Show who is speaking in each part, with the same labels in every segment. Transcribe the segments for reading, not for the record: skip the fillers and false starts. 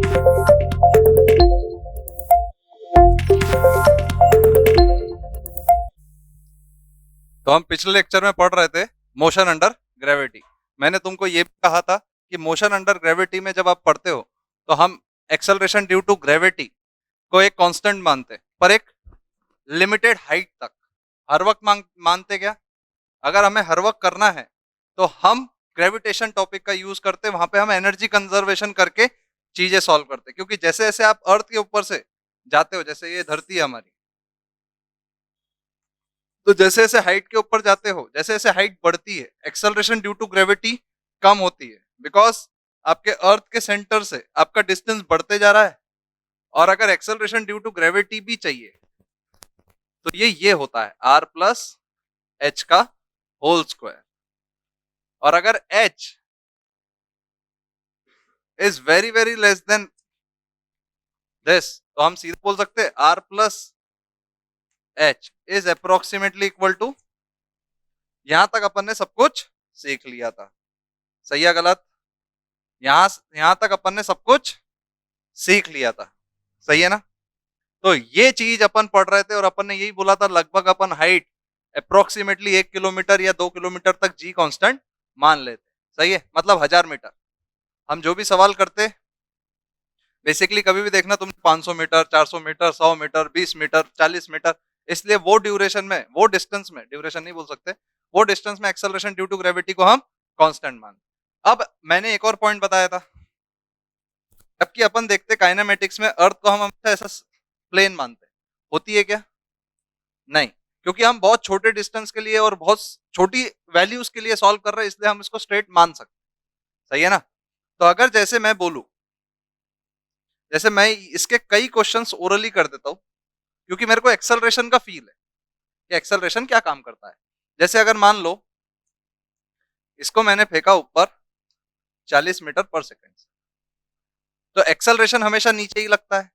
Speaker 1: तो हम पिछले लेक्चर में पढ़ रहे थे मोशन अंडर ग्रेविटी। मैंने तुमको ये भी कहा था कि मोशन अंडर ग्रेविटी में जब आप पढ़ते हो तो हम एक्सेलरेशन ड्यू टू ग्रेविटी को एक कांस्टेंट मानते, पर एक लिमिटेड हाइट तक। हर वक्त मानते क्या? अगर हमें हर वक्त करना है तो हम ग्रेविटेशन टॉपिक का यूज करते, वहां पे हम एनर्जी कंजर्वेशन करके चीजें सॉल्व करते, क्योंकि जैसे जैसे आप अर्थ के ऊपर से जाते हो, जैसे ये धरती है हमारी, तो जैसे जैसे हाइट के ऊपर जाते हो, जैसे जैसे हाइट बढ़ती है, एक्सेलरेशन ड्यू टू ग्रेविटी कम होती है, बिकॉज आपके अर्थ के सेंटर से आपका डिस्टेंस बढ़ते जा रहा है। और अगर एक्सेलरेशन ड्यू टू ग्रेविटी भी चाहिए तो ये होता है आर प्लस एच का होल स्क्वायर। और अगर H is very very less than this, तो हम सीधे बोल सकते हैं R plus H is approximately equal to, यहां तक अपन ने सब कुछ सीख लिया था। सही है गलत? यहां तक अपन ने सब कुछ सीख लिया था। सही है ना? तो ये चीज अपन पढ़ रहे थे और अपन ने यही बोला था लगभग अपन हाइट अप्रोक्सीमेटली 1 किलोमीटर या 2 किलोमीटर तक जी कांस्टेंट मान लेते। सही है? मतलब 1000 मीटर। हम जो भी सवाल करते बेसिकली, कभी भी देखना तुम 500 metre, 400 metre, 100 metre, 20 metre, 40 metre, इसलिए वो ड्यूरेशन में, वो डिस्टेंस में, ड्यूरेशन नहीं बोल सकते, वो डिस्टेंस में एक्सेलरेशन ड्यू टू ग्रेविटी को हम कांस्टेंट मान। अब मैंने एक और पॉइंट बताया था, जबकि अपन देखते काइनेमेटिक्स में अर्थ को हम हमेशा ऐसा प्लेन मानते, होती है क्या? नहीं, क्योंकि हम बहुत छोटे डिस्टेंस के लिए और बहुत छोटी वैल्यूज के लिए सॉल्व कर रहे हैं, इसलिए हम इसको स्ट्रेट मान सकते। सही है ना? तो अगर जैसे मैं बोलूं, जैसे मैं इसके कई क्वेश्चंस ओरली कर देता हूं, क्योंकि मेरे को एक्सेलरेशन का फील है कि एक्सेलरेशन क्या काम करता है। जैसे अगर मान लो इसको मैंने फेंका ऊपर 40 मीटर पर सेकेंड, तो एक्सेलरेशन हमेशा नीचे ही लगता है।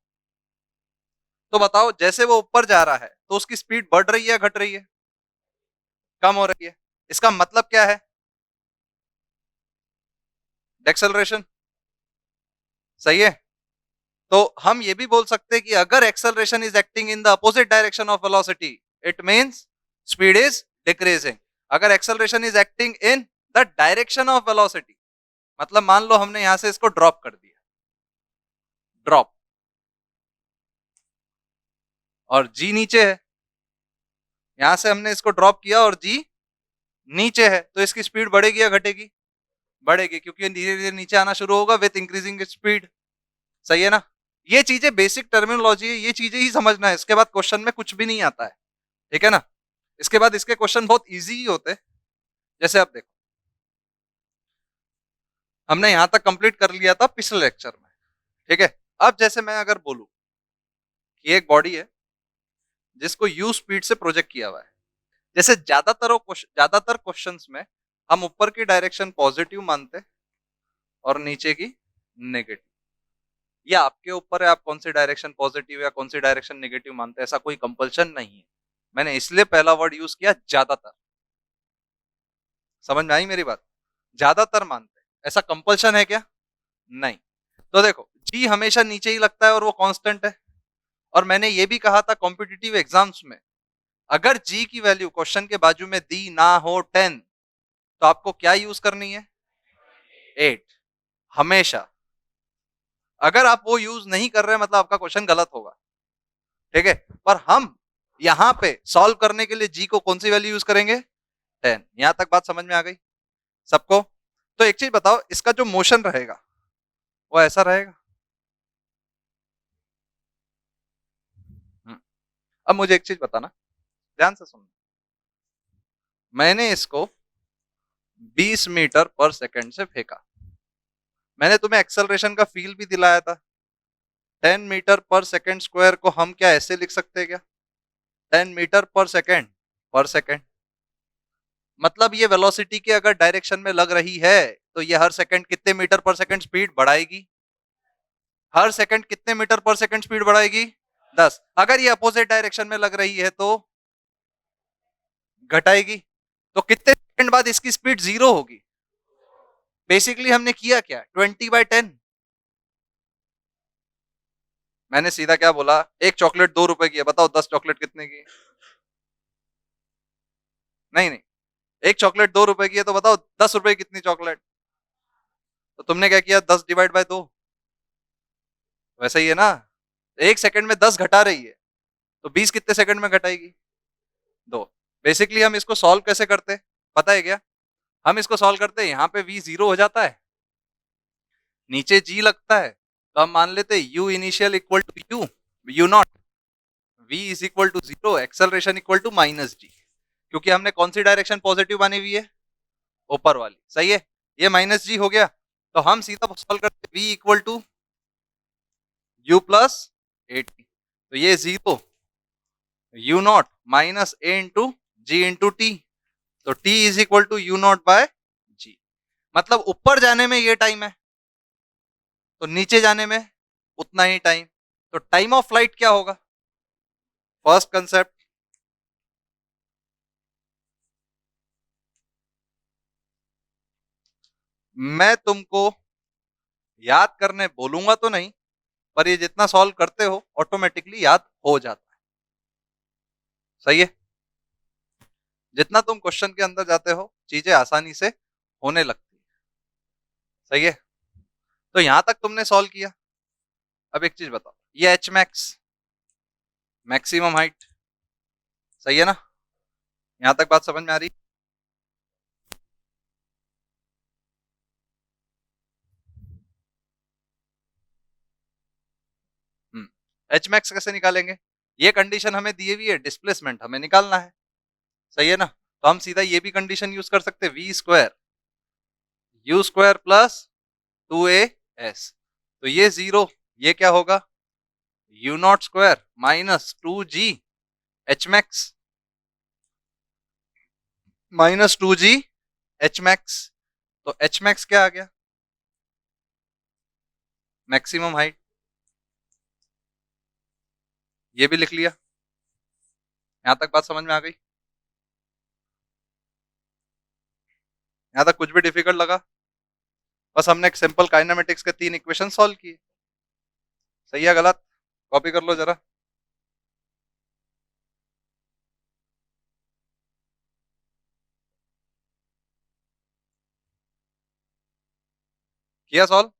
Speaker 1: तो बताओ, जैसे वो ऊपर जा रहा है तो उसकी स्पीड बढ़ रही है या घट रही है? कम हो रही है। इसका मतलब क्या है? एक्सेलरेशन। सही है? तो हम ये भी बोल सकते हैं कि अगर acceleration is acting in the opposite direction of velocity, it means speed is decreasing. अगर acceleration is acting in the direction of velocity, मतलब मान लो हमने यहां से इसको ड्रॉप कर दिया, ड्रॉप, और जी नीचे है, यहां से हमने इसको ड्रॉप किया और जी नीचे है, तो इसकी स्पीड बढ़ेगी या घटेगी? बढ़ेगी, क्योंकि धीरे धीरे नीचे आना शुरू होगा विथ इंक्रीजिंग स्पीड। सही है ना? ये चीजें बेसिक टर्मिनोलॉजी है, ये चीजें ही समझना है, इसके बाद क्वेश्चन में कुछ भी नहीं आता है। ठीक है ना? इसके बाद इसके क्वेश्चन बहुत इजी ही होते हैं। जैसे आप देखो, हमने यहां तक कंप्लीट कर लिया था पिछले लेक्चर में। ठीक है? अब जैसे मैं अगर बोलूं कि एक बॉडी है जिसको यू स्पीड से प्रोजेक्ट किया हुआ है, जैसे ज्यादातर क्वेश्चंस में हम ऊपर की डायरेक्शन पॉजिटिव मानते और नीचे की नेगेटिव। या आपके ऊपर है आप कौन सी डायरेक्शन पॉजिटिव या कौन सी डायरेक्शन नेगेटिव मानते हैं, ऐसा कोई कंपल्शन नहीं है। मैंने इसलिए पहला वर्ड यूज किया ज्यादातर। समझ में आई मेरी बात? ज्यादातर मानते हैं, ऐसा कंपल्शन है क्या? नहीं। तो देखो, जी हमेशा नीचे ही लगता है और वो कांस्टेंट है। और मैंने ये भी कहा था कॉम्पिटिटिव एग्जाम्स में, अगर जी की वैल्यू क्वेश्चन के बाजू में दी ना हो 10, तो आपको क्या यूज करनी है? 8, हमेशा। अगर आप वो यूज नहीं कर रहे मतलब आपका क्वेश्चन गलत होगा। ठीक है? पर हम यहां पे सॉल्व करने के लिए जी को कौन सी वैल्यू यूज करेंगे? 10। यहां तक बात समझ में आ गई सबको? तो एक चीज बताओ, इसका जो मोशन रहेगा वो ऐसा रहेगा। अब मुझे एक चीज बताना, ध्यान से सुनना। मैंने इसको 20 मीटर पर सेकंड से फेंका, मैंने तुम्हें एक्सेलरेशन का फील भी दिलाया था। 10 मीटर पर सेकंड स्क्वायर को हम क्या ऐसे लिख सकते हैं क्या? 10 मीटर पर सेकंड, मतलब ये वेलोसिटी के अगर डायरेक्शन में लग रही है तो ये हर सेकंड कितने मीटर पर सेकंड स्पीड बढ़ाएगी? हर सेकंड कितने मीटर पर सेकंड स्पीड बढ़ाएगी? 10। अगर ये अपोजिट डायरेक्शन में लग रही है तो घटाएगी। तो कितने सेकंड बाद इसकी स्पीड 0 होगी? बेसिकली हमने किया क्या? 20/10। मैंने सीधा क्या बोला, एक चॉकलेट 2 रुपए की है, बताओ 10 चॉकलेट कितने की है? नहीं नहीं, एक चॉकलेट 2 रुपए की है, तो बताओ 10 रुपए की कितनी चॉकलेट? तो तुमने क्या किया, 10 डिवाइड बाय 2। वैसा ही है ना, 1 सेकंड में 10 घटा रही है, तो 20 कितने सेकंड में घटाएगी? 2। बेसिकली हम इसको सॉल्व कैसे करते, पता है क्या? हम इसको सॉल्व करते हैं, यहाँ पे v 0 हो जाता है, नीचे g लगता है, तो हम मान लेते हैं u initial equal to u naught, v is equal to 0, acceleration equal to -g। क्योंकि हमने कौन सी डायरेक्शन पॉजिटिव मानी हुई है, ऊपर वाली, सही है। ये -g हो गया, तो हम सीधा सॉल्व करते v equal to u plus 80, तो ये 0 u not minus a into g into t, तो t is equal to u not by g. मतलब ऊपर जाने में ये टाइम है, तो नीचे जाने में उतना ही टाइम, तो टाइम ऑफ फ्लाइट क्या होगा? फर्स्ट कंसेप्ट, मैं तुमको याद करने बोलूंगा तो नहीं, पर ये जितना सॉल्व करते हो ऑटोमेटिकली याद हो जाता है, सही है। जितना तुम क्वेश्चन के अंदर जाते हो चीजें आसानी से होने लगती है, सही है। तो यहां तक तुमने सॉल्व किया। अब एक चीज बताओ, ये एच मैक्स मैक्सिमम हाइट, सही है ना? यहां तक बात समझ में आ रही? एच मैक्स कैसे निकालेंगे? ये कंडीशन हमें दी हुई है, डिस्प्लेसमेंट हमें निकालना है, सही है ना? तो हम सीधा ये भी कंडीशन यूज कर सकते हैं, v square u square plus 2a s, तो ये 0, ये क्या होगा, u naught square minus 2g H max minus 2g H max, तो एच मैक्स क्या आ गया, मैक्सिमम हाइट। ये भी लिख लिया। यहां तक बात समझ में आ गई? यहां तक कुछ भी डिफिकल्ट लगा? बस हमने एक सिंपल काइनेमेटिक्स के 3 इक्वेशन सॉल्व किए, सही है गलत? कॉपी कर लो जरा। किया सॉल्व?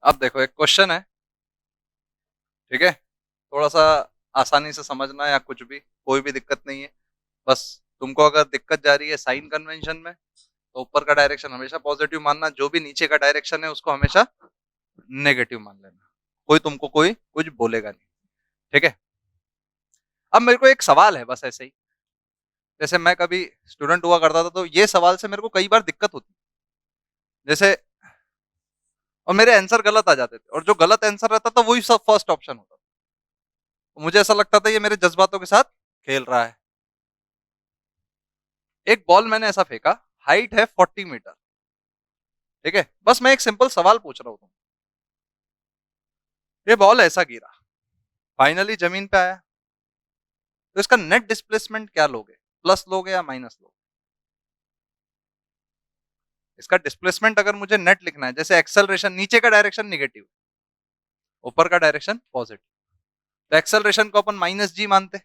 Speaker 1: अब देखो एक क्वेश्चन है, ठीक है, थोड़ा सा आसानी से समझना या कुछ भी, कोई भी दिक्कत नहीं है। बस तुमको अगर दिक्कत जा रही है साइन कन्वेंशन में, तो ऊपर का डायरेक्शन हमेशा पॉजिटिव मानना, जो भी नीचे का डायरेक्शन है उसको हमेशा नेगेटिव मान लेना, कोई तुमको कोई कुछ बोलेगा नहीं, ठीक है। अब मेरे को एक सवाल है बस ऐसे ही, जैसे मैं कभी स्टूडेंट हुआ करता था, तो ये सवाल से मेरे को कई बार दिक्कत होती, जैसे, और मेरे आंसर गलत आ जाते थे, और जो गलत आंसर रहता था वही सब फर्स्ट ऑप्शन होता था, तो मुझे ऐसा लगता था ये मेरे जज्बातों के साथ खेल रहा है। एक बॉल मैंने ऐसा फेंका, हाइट है 40 मीटर, ठीक है, बस मैं एक सिंपल सवाल पूछ रहा हूँ, ये बॉल ऐसा गिरा, फाइनली जमीन पे आया, तो इसका नेट डिस्प्लेसमेंट क्या लोगे, प्लस लोगे या माइनस लोगे? इसका डिस्प्लेसमेंट अगर मुझे नेट लिखना है, जैसे एक्सेलरेशन, नीचे का डायरेक्शन निगेटिव, ऊपर का डायरेक्शन पॉजिटिव, तो एक्सेलरेशन को अपन -g मानते,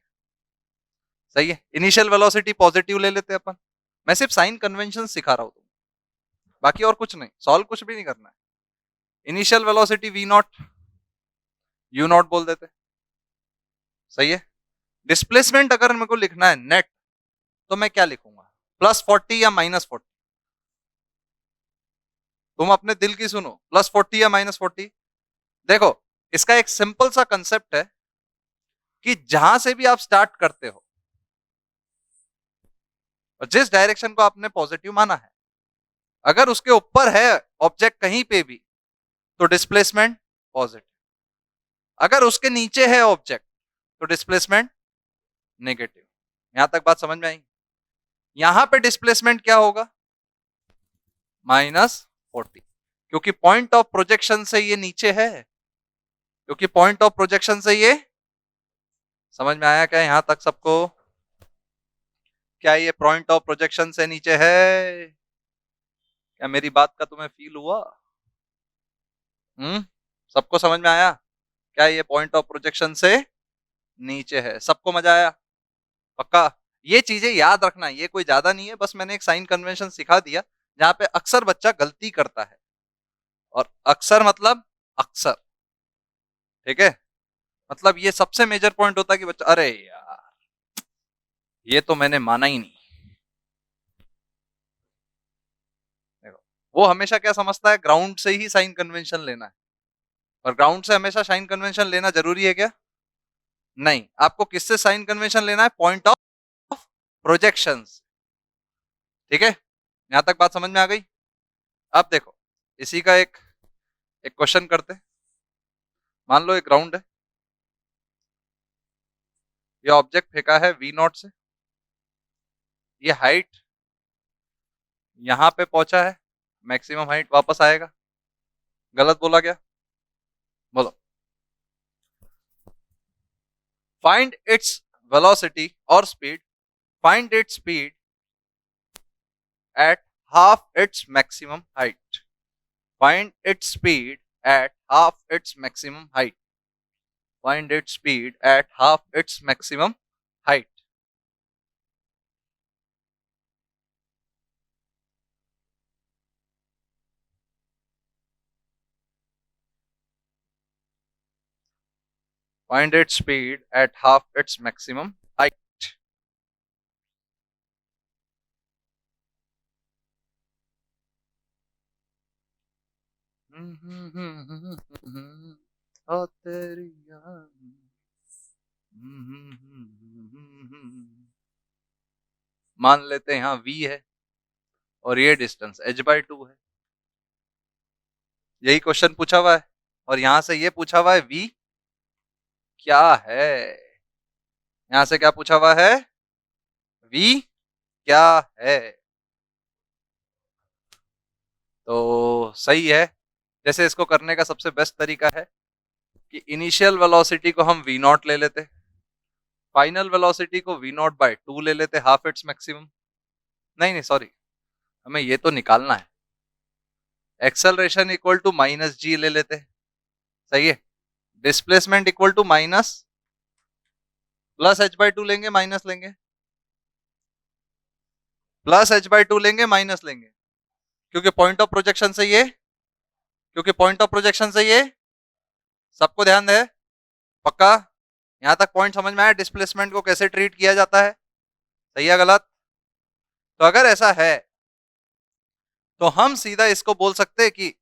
Speaker 1: सही है। इनिशियल वेलोसिटी पॉजिटिव ले लेते अपन। मैं सिर्फ साइन कन्वेंशन सिखा रहा हूं, बाकी और कुछ नहीं, सॉल्व कुछ भी नहीं करना है। Initial velocity v naught u naught बोल देते, सही है। डिस्प्लेसमेंट अगर मेरे को लिखना है नेट, तो मैं क्या लिखूंगा, +40 या -40? तुम अपने दिल की सुनो, +40 या -40? देखो, इसका एक सिंपल सा कंसेप्ट है कि जहां से भी आप स्टार्ट करते हो और जिस डायरेक्शन को आपने पॉजिटिव माना है, अगर उसके ऊपर है ऑब्जेक्ट कहीं पे भी, तो डिस्प्लेसमेंट पॉजिटिव, अगर उसके नीचे है ऑब्जेक्ट, तो डिस्प्लेसमेंट नेगेटिव। यहां तक बात समझ में आई? यहां पे डिस्प्लेसमेंट क्या होगा, -40, क्योंकि पॉइंट ऑफ प्रोजेक्शन से ये नीचे है, क्योंकि पॉइंट ऑफ प्रोजेक्शन से ये, समझ में आया क्या यहां तक सबको? क्या ये पॉइंट ऑफ प्रोजेक्शन से नीचे है? क्या मेरी बात का तुम्हें फील हुआ? सबको समझ में आया? क्या ये पॉइंट ऑफ प्रोजेक्शन से नीचे है? सबको मजा आया? पक्का? ये चीजें याद रखना, ये कोई ज्यादा नहीं है, बस मैंने एक साइन कन्वेंशन सिखा दिया जहां पे अक्सर बच्चा गलती करता है, और अक्सर मतलब अक्सर, ठीक है? मतलब ये सबसे मेजर पॉइंट होता है कि बच्चा, अरे यार ये तो मैंने माना ही नहीं। देखो, वो हमेशा क्या समझता है, ग्राउंड से ही साइन कन्वेंशन लेना है, और ग्राउंड से हमेशा साइन कन्वेंशन लेना जरूरी है क्या? नहीं, आपको किससे साइन कन्वेंशन लेना है? Point of projection. ठीक है, यहां तक बात समझ में आ गई? अब देखो, इसी का एक एक क्वेश्चन करते हैं। मान लो एक ग्राउंड है, ये ऑब्जेक्ट फेंका है V0 से, ये हाइट यहां पे पहुंचा है, मैक्सिमम हाइट वापस आएगा। गलत बोला क्या? बोलो। फाइंड इट्स वेलोसिटी और speed, find its speed at half its maximum height. Find its speed at half its maximum height. Find its speed at half its maximum height. Find its speed at half its maximum height. ओ तेरी मान लेते हैं यहाँ V है और ये distance h/2 है। यही क्वेश्चन पूछा हुआ है, और यहां से ये पूछा हुआ है V क्या है। यहां से क्या पूछा हुआ है? V क्या है? तो सही है। जैसे इसको करने का सबसे बेस्ट तरीका है कि इनिशियल वेलोसिटी को हम V0 ले लेते, फाइनल वेलोसिटी को V0/2 ले लेते, हाफ इट्स मैक्सिमम। नहीं नहीं सॉरी, हमें ये तो निकालना है। एक्सेलरेशन इक्वल टू -g ले लेते, सही है। Displacement equal to minus plus h/2 लेंगे, माइनस लेंगे, प्लस h/2 लेंगे, माइनस लेंगे, क्योंकि पॉइंट ऑफ प्रोजेक्शन से ये, क्योंकि पॉइंट ऑफ प्रोजेक्शन से ये, सबको ध्यान दे। पक्का? यहां तक पॉइंट समझ में आया डिस्प्लेसमेंट को कैसे ट्रीट किया जाता है? सही है गलत? तो अगर ऐसा है तो हम सीधा इसको बोल सकते हैं कि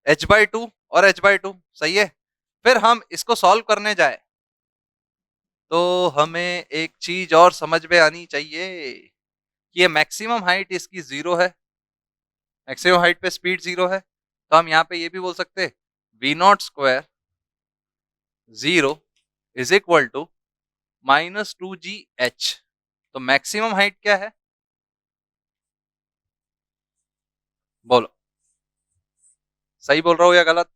Speaker 1: h/2 और h/2, सही है। फिर हम इसको सॉल्व करने जाए तो हमें एक चीज और समझ में आनी चाहिए कि ये मैक्सिमम हाइट इसकी 0 है, मैक्सिमम हाइट पे स्पीड 0 है, तो हम यहाँ पे ये भी बोल सकते हैं V0² 0 is equal to -2gh। तो मैक्सिमम हाइट क्या है? बोलो, सही बोल रहा हूं या गलत?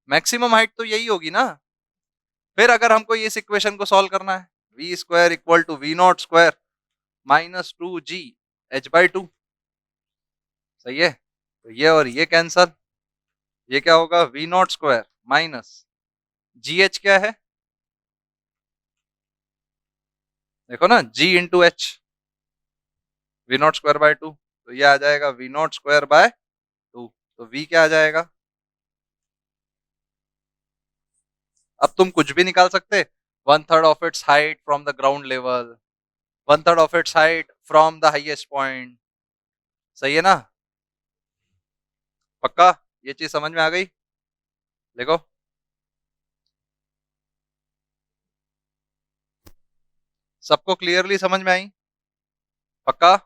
Speaker 1: मैक्सिमम हाइट तो यही होगी ना। फिर अगर हमको इस इक्वेशन को सॉल्व करना है, V² equal to V0² -2gh/2, सही है। तो ये और ये कैंसल, ये क्या होगा? V0² माइनस GH क्या है? देखो ना, G/H, V0²/2, तो ये आ जाएगा V0²/2। तो V क्या आ जाएगा? अब तुम कुछ भी निकाल सकते, 1/3 of its height from the ground level, 1/3 of its height from the highest point, सही है ना? पक्का? ये चीज समझ में आ गई? देखो, सबको क्लियरली समझ में आई? पक्का?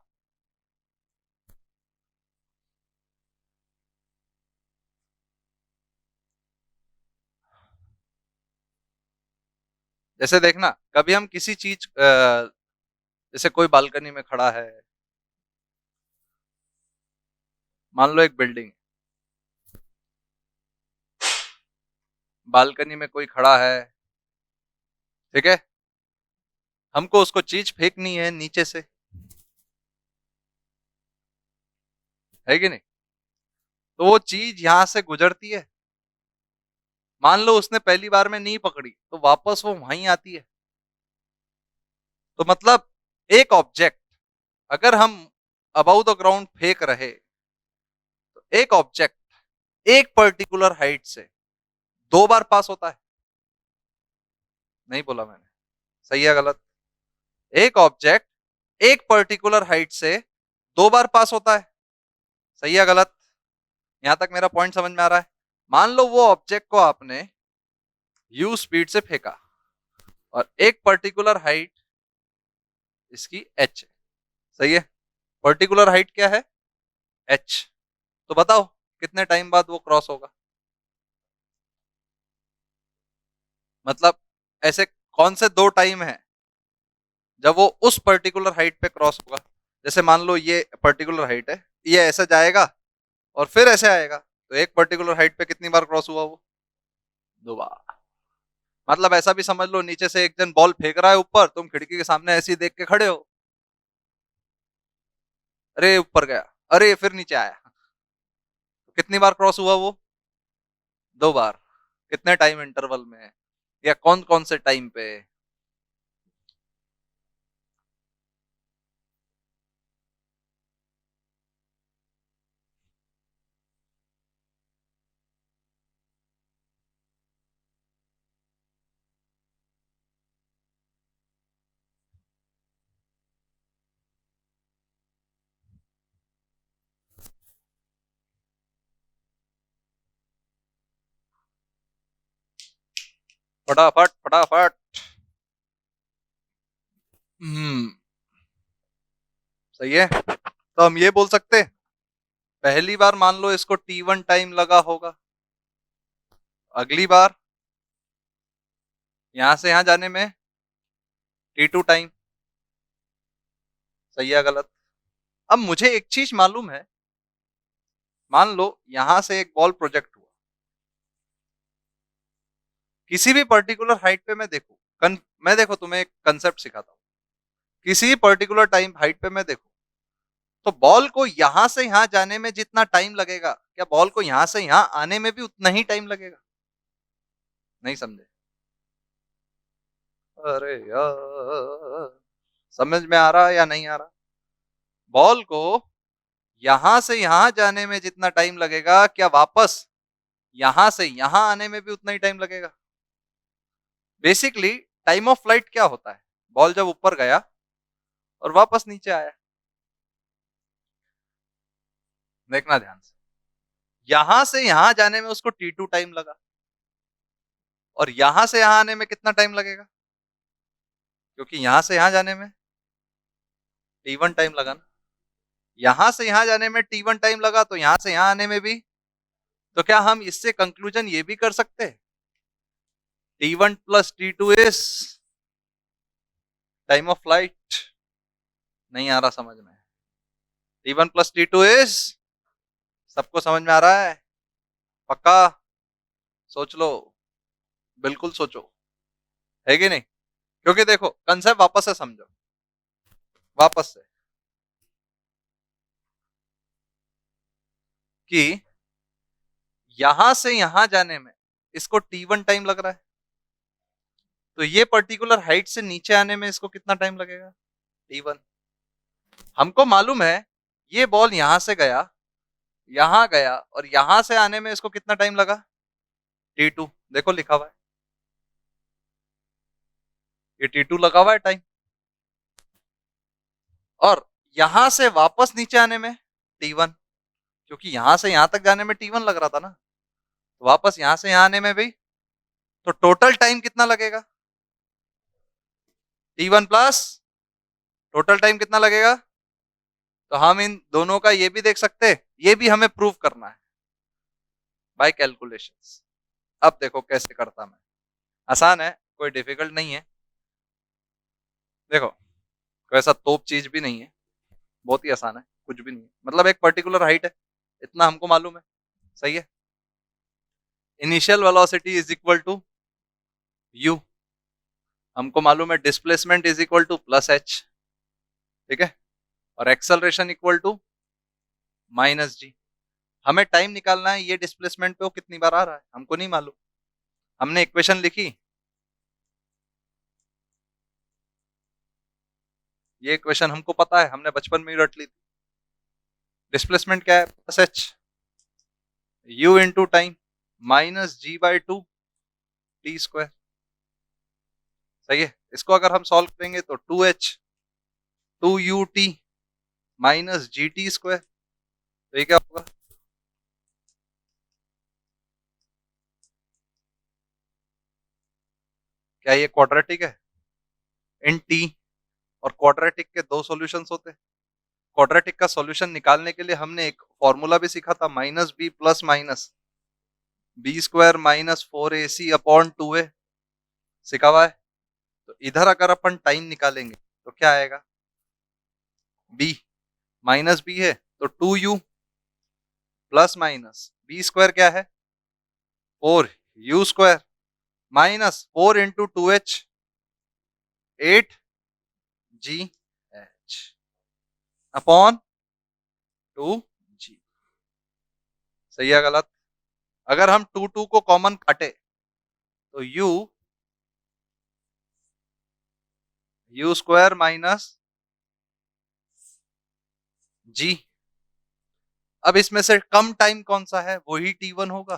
Speaker 1: जैसे देखना, कभी हम किसी चीज जैसे कोई बालकनी में खड़ा है, मान लो एक बिल्डिंग, बालकनी में कोई खड़ा है, ठीक है, हमको उसको चीज फेंकनी है नीचे से, है कि नहीं? तो वो चीज यहां से गुजरती है, मान लो उसने पहली बार में नहीं पकड़ी तो वापस वो वहीं आती है। तो मतलब एक ऑब्जेक्ट अगर हम अबाउ द ग्राउंड फेंक रहे तो एक ऑब्जेक्ट एक पर्टिकुलर हाइट से 2 बार पास होता है। नहीं बोला मैंने, सही है गलत? एक ऑब्जेक्ट एक पर्टिकुलर हाइट से 2 बार पास होता है, सही है गलत? यहां तक मेरा पॉइंट समझ में आ रहा है? मान लो वो ऑब्जेक्ट को आपने यू स्पीड से फेंका और एक पर्टिकुलर हाइट इसकी एच है, सही है? पर्टिकुलर हाइट क्या है? एच। तो बताओ कितने टाइम बाद वो क्रॉस होगा? मतलब ऐसे कौन से 2 टाइम है जब वो उस पर्टिकुलर हाइट पे क्रॉस होगा? जैसे मान लो ये पर्टिकुलर हाइट है, ये ऐसे जाएगा और फिर ऐसे आएगा, तो एक पर्टिकुलर हाइट पे कितनी बार क्रॉस हुआ वो? 2 बार। मतलब ऐसा भी समझ लो, नीचे से एक जन बॉल फेंक रहा है ऊपर, तुम खिड़की के सामने ऐसे ही देख के खड़े हो, अरे ऊपर गया, अरे फिर नीचे आया, तो कितनी बार क्रॉस हुआ वो? 2 बार। कितने टाइम इंटरवल में, या कौन कौन से टाइम पे? फटाफट फटाफट। हम्म। सही है, तो हम ये बोल सकते हैं, पहली बार मान लो इसको T1 टाइम लगा होगा, अगली बार यहां से यहां जाने में T2 टाइम, सही है गलत? अब मुझे एक चीज मालूम है, मान लो यहां से एक बॉल प्रोजेक्ट हुआ किसी भी पर्टिकुलर हाइट पे, मैं देखू मैं देखो तुम्हें एक कंसेप्ट सिखाता हूँ, किसी भी पर्टिकुलर टाइम हाइट पे मैं देखू तो बॉल को यहां से यहां जाने में जितना टाइम लगेगा, क्या बॉल को यहां से यहां आने में भी उतना ही टाइम लगेगा? नहीं समझे? अरे यार, समझ में आ रहा है या नहीं आ रहा? बॉल को यहां से यहां जाने में जितना टाइम लगेगा, क्या वापस यहां से यहां आने में भी उतना ही टाइम लगेगा? बेसिकली टाइम ऑफ फ्लाइट क्या होता है? बॉल जब ऊपर गया और वापस नीचे आया, देखना ध्यान से, यहां से यहां जाने में उसको T2 टाइम लगा, और यहां से यहां आने में कितना टाइम लगेगा? क्योंकि यहां से यहां जाने में T1 टाइम लगा ना, यहां से यहां जाने में T1 टाइम लगा, तो यहां से यहां आने में भी। तो क्या हम इससे कंक्लूजन ये भी कर सकते हैं, T1 plus T2 is time of flight? नहीं आ रहा समझ में? T1 प्लस T2 इज, सबको समझ में आ रहा है? पक्का? सोच लो, बिल्कुल सोचो, है कि नहीं? क्योंकि देखो कंसेप्ट वापस से समझो, वापस से, कि यहां से यहां जाने में इसको T1 टाइम लग रहा है, तो ये पर्टिकुलर हाइट से नीचे आने में इसको कितना टाइम लगेगा? T1। हमको मालूम है ये बॉल यहां से गया, यहां गया, और यहां से आने में इसको कितना टाइम लगा? T2। देखो लिखा हुआ है, ये T2 लगा हुआ है टाइम, और यहां से वापस नीचे आने में T1, क्योंकि यहां से यहां तक जाने में T1 लग रहा था ना, तो वापस यहां से यहां आने में भी, तो टोटल टाइम कितना लगेगा? T1 प्लस टोटल टाइम कितना लगेगा? तो हम इन दोनों का ये भी देख सकते हैं, ये भी हमें प्रूव करना है बाय कैलकुलेशंस। अब देखो कैसे करता मैं, आसान है, कोई डिफिकल्ट नहीं है। देखो कोई ऐसा तोप चीज भी नहीं है, बहुत ही आसान है, कुछ भी नहीं है, मतलब एक पर्टिकुलर हाइट है, इतना हमको मालूम है, सही है? Initial velocity is equal to u, हमको मालूम है displacement is equal to plus H, ठीक है? और acceleration equal to minus g. हमें टाइम निकालना है, ये डिस्प्लेसमेंट पे वो कितनी बार आ रहा है हमको नहीं मालूम। हमने इक्वेशन लिखी, ये इक्वेशन हमको पता है, हमने बचपन में ही रट ली थी। डिस्प्लेसमेंट क्या है, plus H u into time minus g by two t square. सही है। इसको अगर हम सॉल्व करेंगे तो 2h 2ut माइनस जी टी स्क्वायर, तो ये क्या होगा, क्या ये क्वाड्रेटिक है इन टी? और क्वाड्रेटिक के दो सॉल्यूशंस होते हैं। क्वाड्रेटिक का सॉल्यूशन निकालने के लिए हमने एक फॉर्मूला भी सीखा था, minus b plus minus b square minus 4ac upon 2a, सीखा हुआ है। तो इधर अगर अपन टाइम निकालेंगे तो क्या आएगा, बी माइनस बी है तो 2u plus minus b square क्या है 4u square minus 4 into 2h 8gh upon 2g। सही है गलत? अगर हम 2 को कॉमन काटे तो u स्क्वायर माइनस जी। अब इसमें से कम टाइम कौन सा है, वही t1 होगा।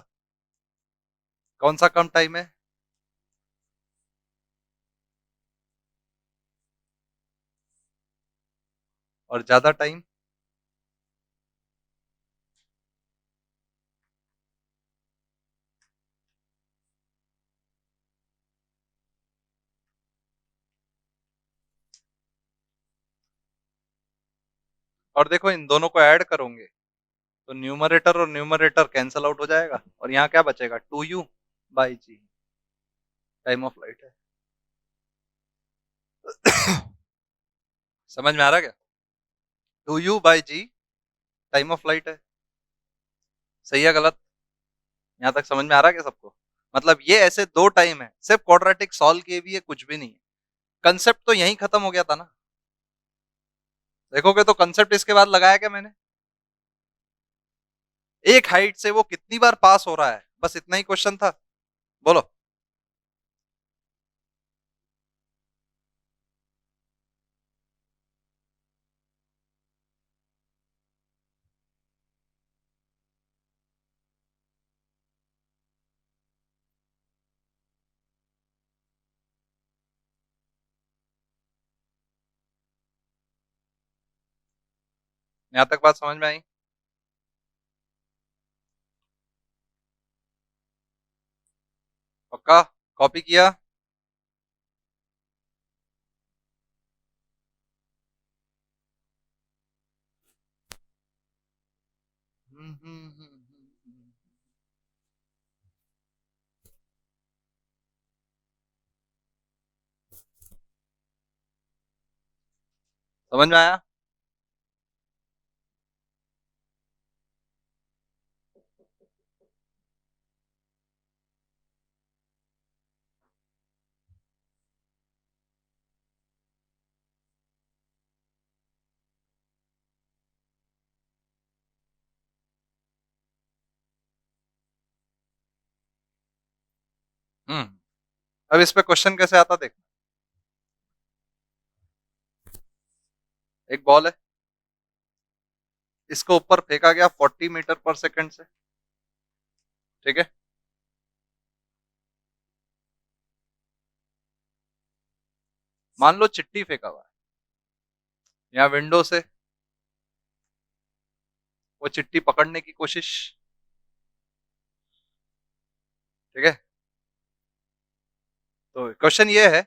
Speaker 1: कौन सा कम टाइम है, और ज्यादा टाइम? और देखो इन दोनों को ऐड करोगे तो न्यूमरेटर और न्यूमरेटर कैंसल आउट हो जाएगा, और यहाँ क्या बचेगा 2u by g, time of flight है। समझ में आ रहा क्या, 2u by g time of flight है। सही है गलत? यहाँ तक समझ में आ रहा है क्या सबको? मतलब ये ऐसे दो टाइम है, सिर्फ क्वाड्रेटिक सॉल्व किए भी है, कुछ भी नहीं है। कंसेप्ट तो यहीं खत्म हो गया था ना। देखोगे तो कंसेप्ट इसके बाद लगाया क्या मैंने, एक हाइट से वो कितनी बार पास हो रहा है, बस इतना ही क्वेश्चन था। बोलो। यहाँ तक बात समझ में आई? पक्का? कॉपी किया? समझ में आया? हम्म। अब इस पे क्वेश्चन कैसे आता देख। एक बॉल है, इसको ऊपर फेंका गया 40 मीटर पर सेकंड से, ठीक है। मान लो चिट्टी फेंका हुआ है, यहाँ विंडो से वो चिट्टी पकड़ने की कोशिश, ठीक है। तो क्वेश्चन ये है,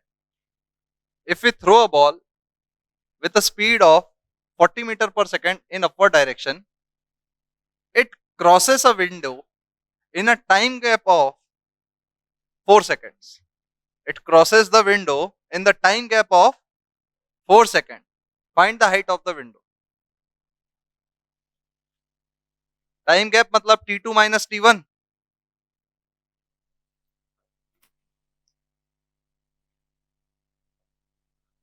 Speaker 1: if we throw a ball with a speed of 40 meter per second in upward direction, it crosses a window in a time gap of 4 seconds. It crosses the window in the time gap of 4 seconds. Find the height of the window. Time gap मतलब t2 minus t1.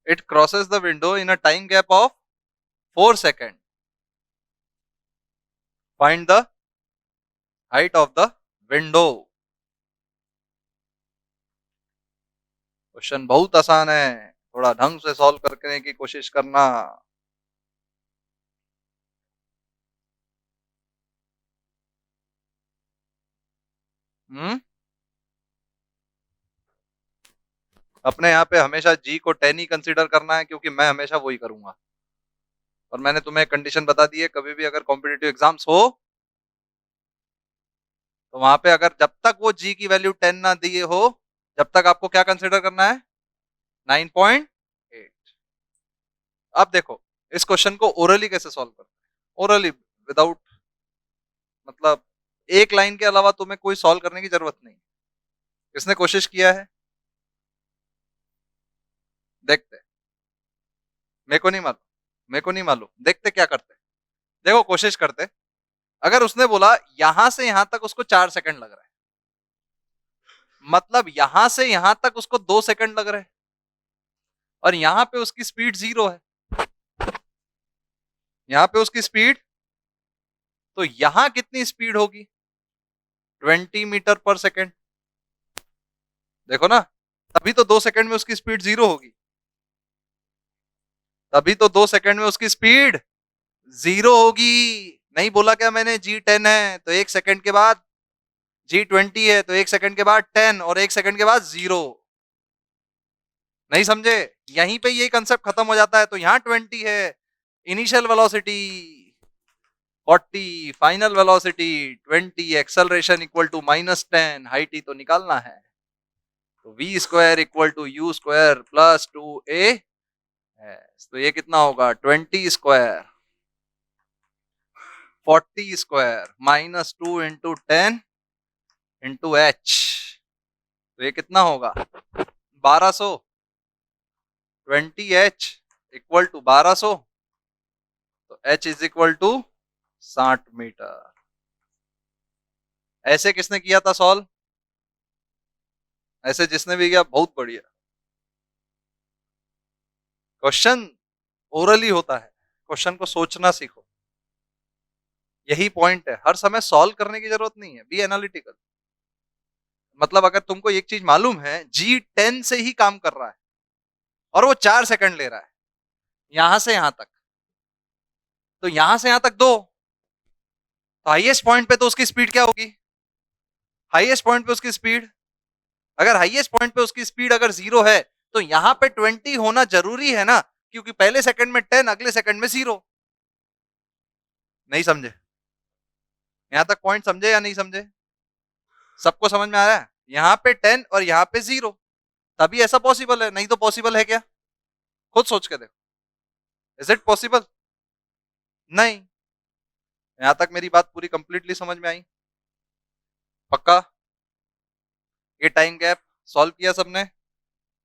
Speaker 1: It crosses the window in a time gap of 4 seconds. Find the height of the window. Question बहुत आसान है, थोड़ा ढंग से solve करने की कोशिश करना। हम्म, अपने यहाँ पे हमेशा जी को 10 ही कंसीडर करना है, क्योंकि मैं हमेशा वही करूंगा। और मैंने तुम्हें कंडीशन बता दी है, कभी भी अगर कॉम्पिटिटिव एग्जाम्स हो तो वहां पे अगर जब तक वो जी की वैल्यू 10 ना दिए हो, जब तक आपको क्या कंसिडर करना है, 9.8। अब देखो इस क्वेश्चन को ओरली कैसे सॉल्व करते हैं। ओरली विदाउट, मतलब एक लाइन के अलावा तुम्हें कोई सॉल्व करने की जरूरत नहीं। किसने कोशिश किया है, देखते हैं। मेरे को नहीं मालूम, मेरे को नहीं मालूम, देखते क्या करते हैं। देखो कोशिश करते। अगर उसने बोला यहां से यहां तक उसको 4 सेकंड लग रहा है, मतलब यहां से यहां तक उसको 2 सेकंड लग रहे हैं, और यहां पे उसकी स्पीड 0 है, यहां पे उसकी स्पीड, तो यहां कितनी स्पीड होगी, 20 मीटर पर सेकेंड। देखो ना, तभी तो 2 सेकंड में उसकी स्पीड 0 होगी, तभी तो 2 सेकंड में उसकी स्पीड 0 होगी। नहीं बोला क्या मैंने, G10 है तो 1 सेकंड के बाद, G20 है तो 1 सेकंड के बाद 10, और 1 सेकंड के बाद 0। नहीं समझे, यहीं पे ये कंसेप्ट खत्म हो जाता है। तो यहां 20 है initial velocity, 40 final velocity, 20 acceleration equal to -10, height ही तो निकालना है। तो v² equal to u² plus 2a। तो ये कितना होगा, 20² 40² -2 × 10 × h। तो ये कितना होगा, 1200। 20h इक्वल टू 1200, तो h is equal to 60 metre. ऐसे किसने किया था सॉल्व, ऐसे जिसने भी किया बहुत बढ़िया। क्वेश्चन ओरली होता है, क्वेश्चन को सोचना सीखो, यही पॉइंट है। हर समय सॉल्व करने की जरूरत नहीं है, बी एनालिटिकल। मतलब अगर तुमको एक चीज मालूम है, G10 से ही काम कर रहा है और वो 4 सेकंड ले रहा है यहां से यहां तक, तो यहां से यहां तक 2, तो हाईएस्ट पॉइंट पे तो उसकी स्पीड क्या होगी, हाईएस्ट पॉइंट पे उसकी स्पीड, अगर हाईएस्ट पॉइंट पे उसकी स्पीड अगर 0 है, तो यहां पे 20 होना जरूरी है ना, क्योंकि पहले सेकंड में 10, अगले सेकंड में 0। नहीं समझे, यहां तक पॉइंट समझे या नहीं समझे, सबको समझ में आ रहा है। यहां पे 10 और यहां पे 0, तभी ऐसा पॉसिबल है, नहीं तो पॉसिबल है क्या, खुद सोच के देखो, इज इट पॉसिबल, नहीं। यहां तक मेरी बात पूरी कंप्लीटली समझ में आई, पक्का। ये टाइम गैप सॉल्व किया सबने,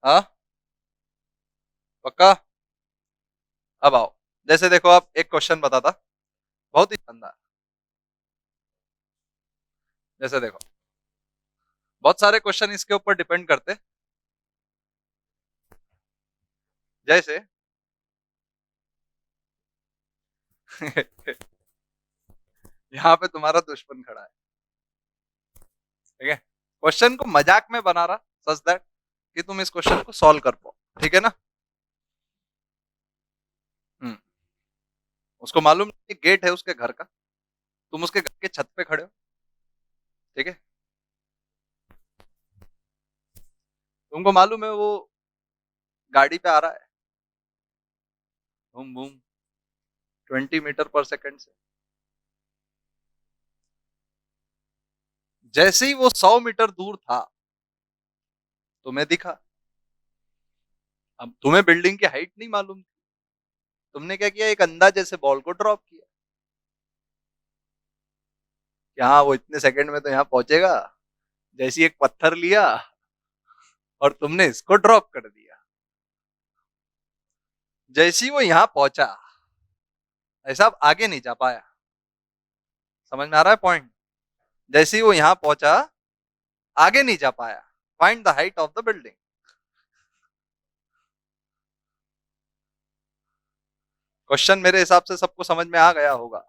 Speaker 1: हाँ पक्का। अब आओ, जैसे देखो आप, एक क्वेश्चन बताता, बहुत ही शानदार। जैसे देखो, बहुत सारे क्वेश्चन इसके ऊपर डिपेंड करते, जैसे यहाँ पे तुम्हारा दुश्मन खड़ा है, ठीक है, क्वेश्चन को मजाक में बना रहा, सच दैट कि तुम इस क्वेश्चन को सॉल्व कर पाओ, ठीक है ना। हम्म, उसको मालूम नहीं गेट है उसके घर का, तुम उसके घर के छत पे खड़े हो, ठीक है, तुमको मालूम है वो गाड़ी पे आ रहा है, बूम बूम, 20 मीटर पर सेकंड से। जैसे ही वो 100 मीटर दूर था, तुम्हें दिखा। अब तुम्हें बिल्डिंग की हाइट नहीं मालूम थी, तुमने क्या किया, एक अंदाजे से बॉल को ड्रॉप किया कि हाँ वो इतने सेकंड में तो यहाँ पहुंचेगा। जैसी एक पत्थर लिया और तुमने इसको ड्रॉप कर दिया, जैसी वो यहाँ पहुंचा, ऐसा अब आगे नहीं जा पाया। समझ में आ रहा है पॉइंट, जैसे ही वो यहाँ पहुंचा, आगे नहीं जा पाया। Find the height of the building. Question मेरे हिसाब से सबको समझ में आ गया होगा।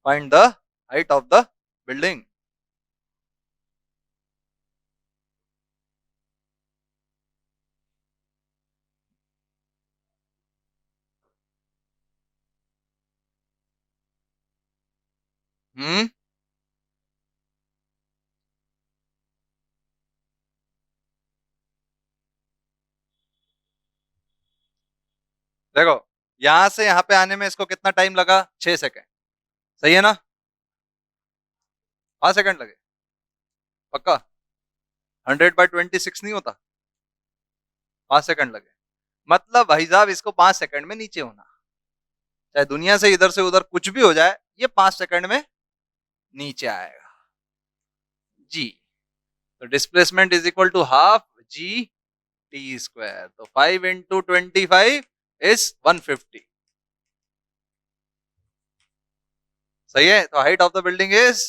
Speaker 1: Find the height of the building. हम्म, देखो यहां से यहां पे आने में इसको कितना टाइम लगा, 6 सेकेंड, सही है ना? 5 सेकेंड लगे, पक्का? 100/26 नहीं होता, 5 सेकेंड लगे। मतलब भाई साहब इसको 5 सेकेंड में नीचे होना, चाहे दुनिया से इधर से उधर कुछ भी हो जाए, ये 5 सेकेंड में नीचे आएगा। जी, तो displacement is equal to half g t square, तो 5 × 25 इज 150। सही है, तो height of the building is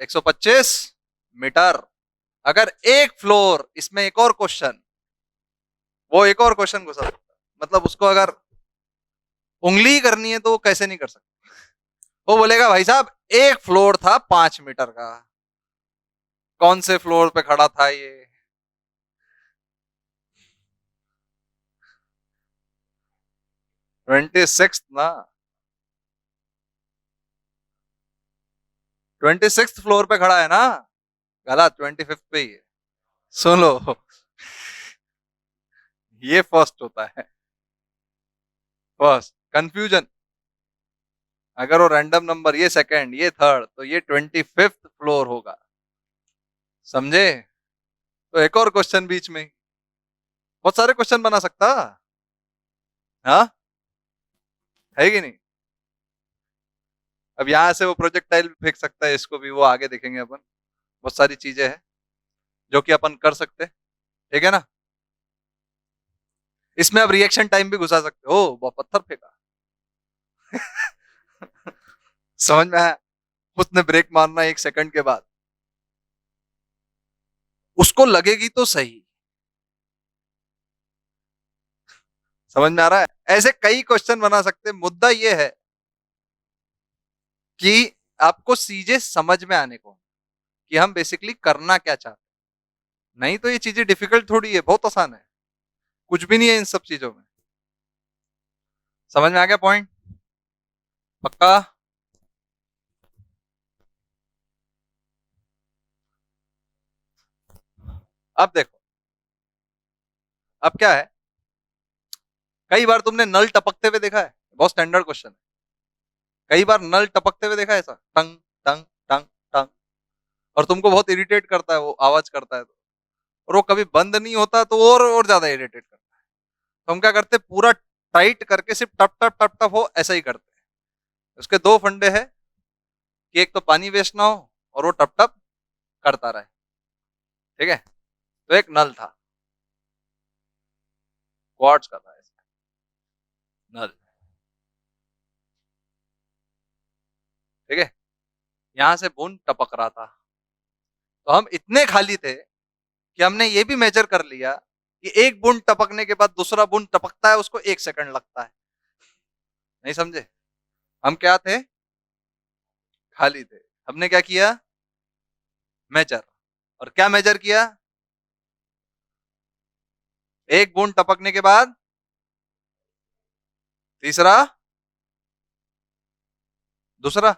Speaker 1: 125 metre. अगर एक फ्लोर, इसमें एक और क्वेश्चन, वो एक और क्वेश्चन घुसा सकता है। मतलब उसको अगर उंगली करनी है तो वो कैसे नहीं कर सकता, वो बोलेगा भाई साहब एक फ्लोर था 5 मीटर का, कौन से फ्लोर पे खड़ा था ये? 26 ना, 26 फ्लोर पे खड़ा है ना, गलत, 25 पे ही है। सुन लो, ये फर्स्ट होता है, फर्स्ट कंफ्यूजन। अगर वो रैंडम नंबर, ये सेकंड, ये थर्ड, तो ये 25th फ्लोर होगा, समझे? तो एक और क्वेश्चन बीच में, बहुत सारे क्वेश्चन बना सकता। हाँ, है कि नहीं? अब यहां से वो प्रोजेक्टाइल फेंक सकता है, इसको भी वो आगे देखेंगे अपन। बहुत सारी चीजें हैं जो कि अपन कर सकते हैं, ठीक है ना? इसमें अब रिएक्शन टाइम भी घुसा सकते हो, वो पत्थर फेंका। समझ में आया? उसने ब्रेक मारना 1 सेकंड के बाद, उसको लगेगी तो सही। समझ में आ रहा है? ऐसे कई क्वेश्चन बना सकते हैं। मुद्दा ये है कि आपको चीजें समझ में आने को, कि हम बेसिकली करना क्या चाहते हैं। नहीं तो ये चीजें डिफिकल्ट थोड़ी है, बहुत आसान है, कुछ भी नहीं है इन सब चीजों में। समझ में आ गया पॉइंट? पक्का? अब देखो, अब क्या है, कई बार तुमने नल टपकते हुए देखा है, बहुत स्टैंडर्ड क्वेश्चन है। कई बार नल टपकते हुए देखा है ऐसा, टंग टंग टंग टंग, और तुमको बहुत इरिटेट करता है, वो आवाज करता है तो, और वो कभी बंद नहीं होता तो और ज्यादा इरिटेट करता है। तो हम क्या करते हैं, पूरा टाइट करके सिर्फ टप टप टप टप हो, ऐसा ही करते हैं। उसके दो फंडे हैं, कि एक तो पानी वेस्ट ना हो, और वो टप टप करता रहे, ठीक है? तो एक नल था, क्वार्ट्ज का था ऐसा नल, ठीक है? यहां से बूंद टपक रहा था, तो हम इतने खाली थे कि हमने ये भी मेजर कर लिया कि एक बूंद टपकने के बाद दूसरा बूंद टपकता है, उसको 1 सेकंड लगता है। नहीं समझे? हम क्या थे, खाली थे। हमने क्या किया, मेजर। और क्या मेजर किया, एक बूंद टपकने के बाद तीसरा, दूसरा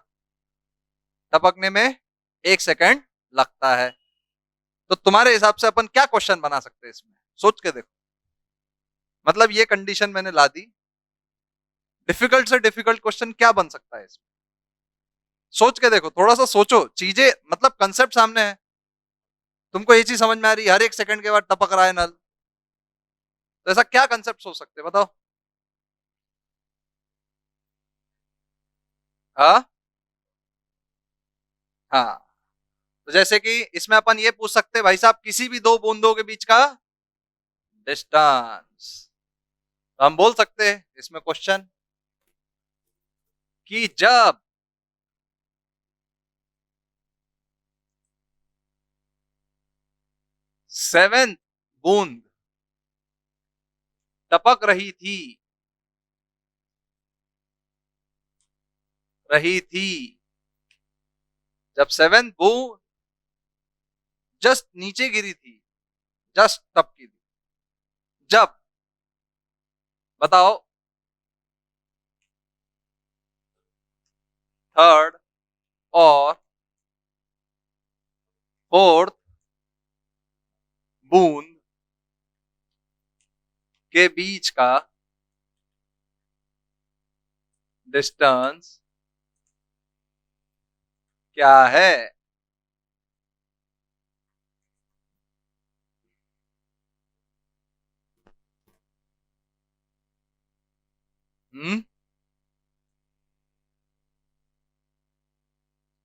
Speaker 1: टपकने में 1 सेकंड लगता है। तो तुम्हारे हिसाब से अपन क्या क्वेश्चन बना सकते हैं इसमें, सोच के देखो। मतलब ये कंडीशन मैंने ला दी, डिफिकल्ट से डिफिकल्ट क्वेश्चन क्या बन सकता है इसमें? सोच के देखो, थोड़ा सा सोचो, चीजें मतलब कंसेप्ट सामने है, तुमको ये चीज समझ में आ रही है, हर 1 सेकंड के बाद टपक रहा है नल, तो ऐसा क्या कंसेप्ट हो सकते हैं, बताओ? हाँ, हाँ। तो जैसे कि इसमें अपन ये पूछ सकते हैं भाई साहब, किसी भी दो बूंदों के बीच का डिस्टेंस। तो हम बोल सकते हैं इसमें क्वेश्चन, कि जब 7th बूंद टपक रही थी, रही थी, जब 7th बूंद जस्ट नीचे गिरी थी, जस्ट टपकी थी, जब, बताओ, थर्ड और फोर्थ बूंद के बीच का डिस्टेंस क्या है?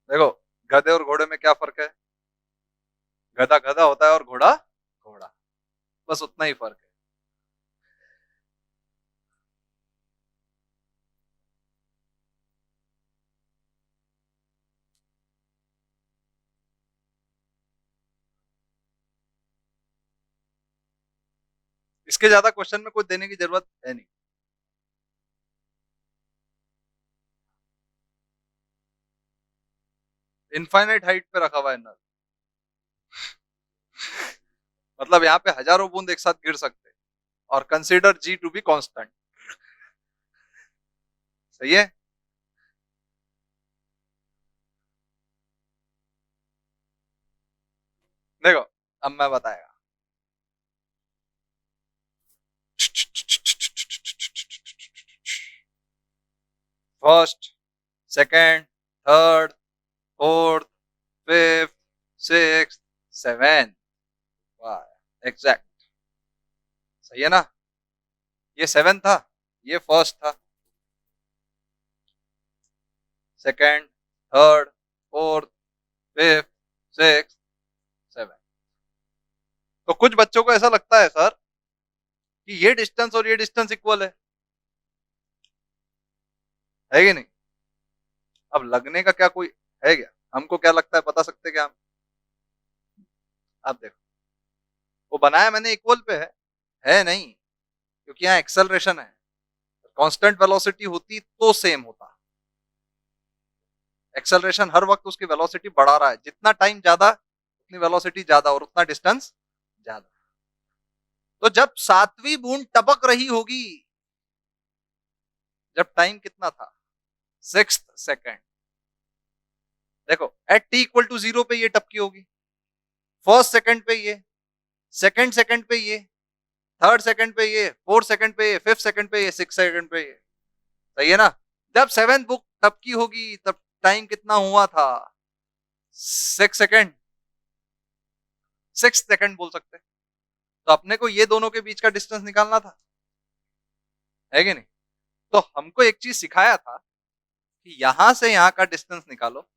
Speaker 1: देखो, गधे और घोड़े में क्या फर्क है? गधा गधा होता है और घोड़ा घोड़ा, बस उतना ही फर्क है। इसके ज्यादा क्वेश्चन में कुछ देने की जरूरत है नहीं। इनफाइनाइट हाइट पे रखा हुआ है नल, मतलब यहाँ पे हजारों बूंद एक साथ गिर सकते हैं, और consider g to be constant. सही है। देखो, अब मैं बताएगा। First, second, third, fourth, fifth, sixth, seventh, exact. सही है ना? ये सेवेंथ था, ये फर्स्ट था, second, third, fourth, fifth, sixth, seventh. तो कुछ बच्चों को ऐसा लगता है सर कि ये डिस्टेंस और ये डिस्टेंस इक्वल है कि नहीं? अब लगने का क्या कोई है क्या? हमको क्या लगता है, बता सकते क्या हम? आप देखो, वो बनाया मैंने इक्वल पे है नहीं, क्योंकि यहाँ एक्सेलरेशन है। कांस्टेंट वेलोसिटी होती तो सेम होता। एक्सेलरेशन हर वक्त उसकी वेलोसिटी बढ़ा रहा है, जितना टाइम ज्यादा उतनी वेलोसिटी ज्यादा और उतना डिस्टेंस ज्यादा। तो जब सातवीं बूंद टपक रही होगी, जब टाइम कितना था, 6th सेकेंड, देखो एट टी इक्वल टू 0 पे ये टपकी होगी, फर्स्ट सेकंड पे ये, सेकंड सेकंड पे ये, थर्ड सेकंड पे ये, फोर्थ सेकंड पे ये, फिफ्थ सेकंड पे ये, सिक्स सेकंड पे ये। सही है ना? जब 7th बुक टपकी होगी तब टाइम कितना हुआ था? 6 सेकंड, 6 सेकंड बोल सकते हैं। तो अपने को ये दोनों के बीच का डिस्टेंस निकालना था, है कि नहीं? तो हमको एक चीज सिखाया था कि यहां से यहां का डिस्टेंस निकालो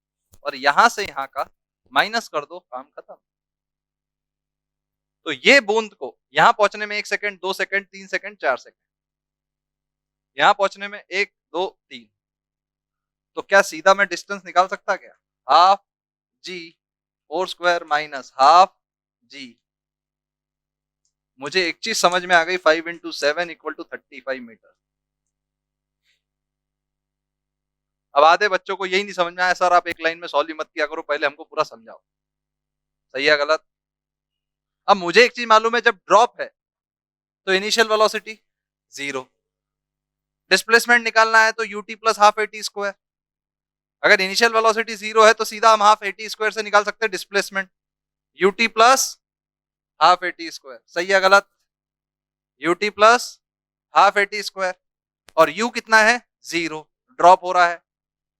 Speaker 1: और यहां से यहां का माइनस कर दो, काम खत्म। तो ये बूंद को यहां पहुंचने में 1 सेकंड, 2 सेकंड, 3 सेकंड, 4 सेकंड, यहां पहुंचने में 1, 2, 3। तो क्या सीधा मैं डिस्टेंस निकाल सकता क्या? हाफ जी फोर स्क्वायर माइनस हाफ जी। मुझे एक चीज समझ में आ गई, 5 × 7 = 35 मीटर। अब आधे बच्चों को यही नहीं समझ में आया, सर आप एक लाइन में सॉल्व मत किया करो, पहले हमको पूरा समझाओ। सही है गलत? अब मुझे एक चीज मालूम है, जब ड्रॉप है तो इनिशियल वेलोसिटी 0, डिस्प्लेसमेंट निकालना है तो UT plus half eighty square. अगर इनिशियल वेलोसिटी 0 है तो सीधा हम हाफ एटी स्क्वायर से निकाल सकते हैं displacement, UT plus half eighty square. सही है गलत? UT plus half eighty square, और यू कितना है? 0, ड्रॉप हो रहा है,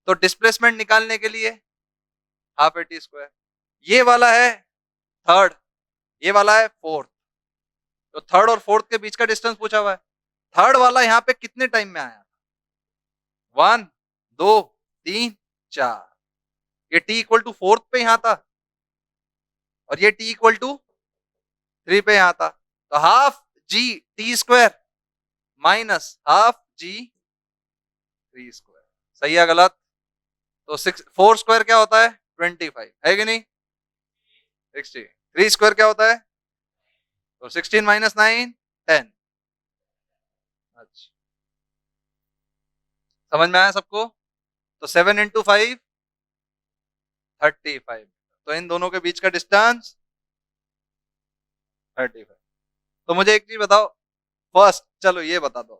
Speaker 1: तो डिस्प्लेसमेंट निकालने के लिए हाफ एटी स्क्वायर। ये वाला है थर्ड, ये वाला है फोर्थ, तो थर्ड और फोर्थ के बीच का डिस्टेंस पूछा हुआ है। थर्ड वाला यहाँ पे कितने टाइम में आया? 1, 2, 3, 4। ये टी इक्वल टू फोर्थ पे यहां था, और ये टी इक्वल टू 3 पे यहां था। तो half g t square minus half g 3 square. सही है गलत? तो 4 स्क्वायर क्या होता है? 25, है कि नहीं? 60। 3 स्क्वायर क्या होता है? तो 16 माइनस 9, 10। अच्छा, समझ में आया सबको? तो 7 × 5 35। तो इन दोनों के बीच का डिस्टेंस 35। तो मुझे एक चीज बताओ फर्स्ट, चलो ये बता दो,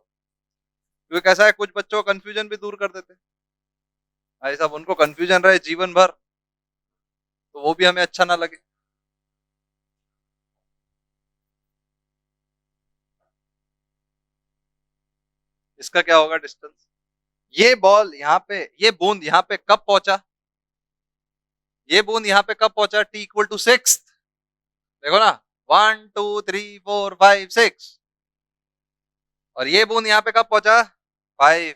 Speaker 1: क्योंकि कैसा है कुछ बच्चों को कंफ्यूजन भी दूर कर देते, भाई साहब उनको कंफ्यूजन रहे जीवन भर, तो वो भी हमें अच्छा ना लगे। इसका क्या होगा डिस्टेंस? ये बॉल यहाँ पे, ये बूंद यहाँ पे कब पहुंचा? ये बूंद यहाँ पे कब पहुंचा? t = 6। देखो ना, 1 2 3 4 5 6। और ये बूंद यहाँ पे कब पहुंचा? 5।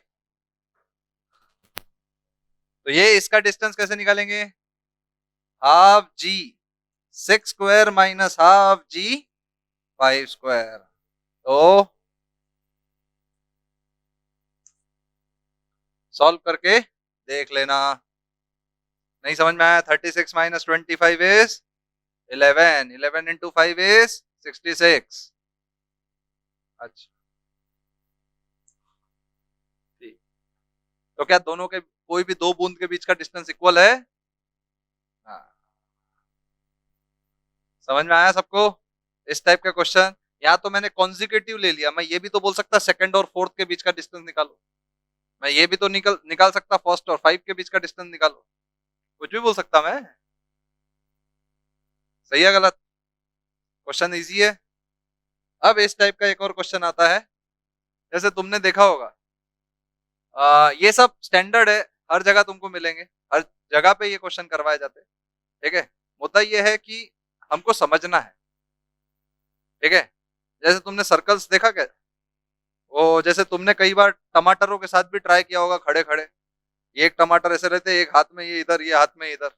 Speaker 1: तो ये इसका डिस्टेंस कैसे निकालेंगे? हाफ जी 6² - हाफ जी 5²। तो सॉल्व करके देख लेना। नहीं समझ में आया? 36 - 25 इज 11। 11 × 5 इज 66। अच्छा ठीक। तो क्या दोनों के कोई भी दो बूंद के बीच का डिस्टेंस इक्वल है? हाँ, समझ में आया सबको? इस टाइप का क्वेश्चन, या तो मैंने कॉन्जिक्यूटिव ले लिया, मैं ये भी तो बोल सकता सेकंड और फोर्थ के बीच का डिस्टेंस निकालो। मैं ये भी तो निकाल सकता फर्स्ट और 5 के बीच का डिस्टेंस निकालो। कुछ भी बोल सकता मैं। सही है गलत? क्वेश्चन इजी है। अब इस टाइप का एक और क्वेश्चन आता है, जैसे तुमने देखा होगा, ये सब स्टैंडर्ड है, हर जगह तुमको मिलेंगे, हर जगह पे ये क्वेश्चन करवाए जाते हैं। ठीक है, मुद्दा ये है कि हमको समझना है। ठीक है, जैसे तुमने सर्कल्स देखा क्या? वो जैसे तुमने कई बार टमाटरों के साथ भी ट्राई किया होगा, खड़े खड़े ये एक टमाटर ऐसे रहते, एक हाथ में ये इधर, ये हाथ में इधर।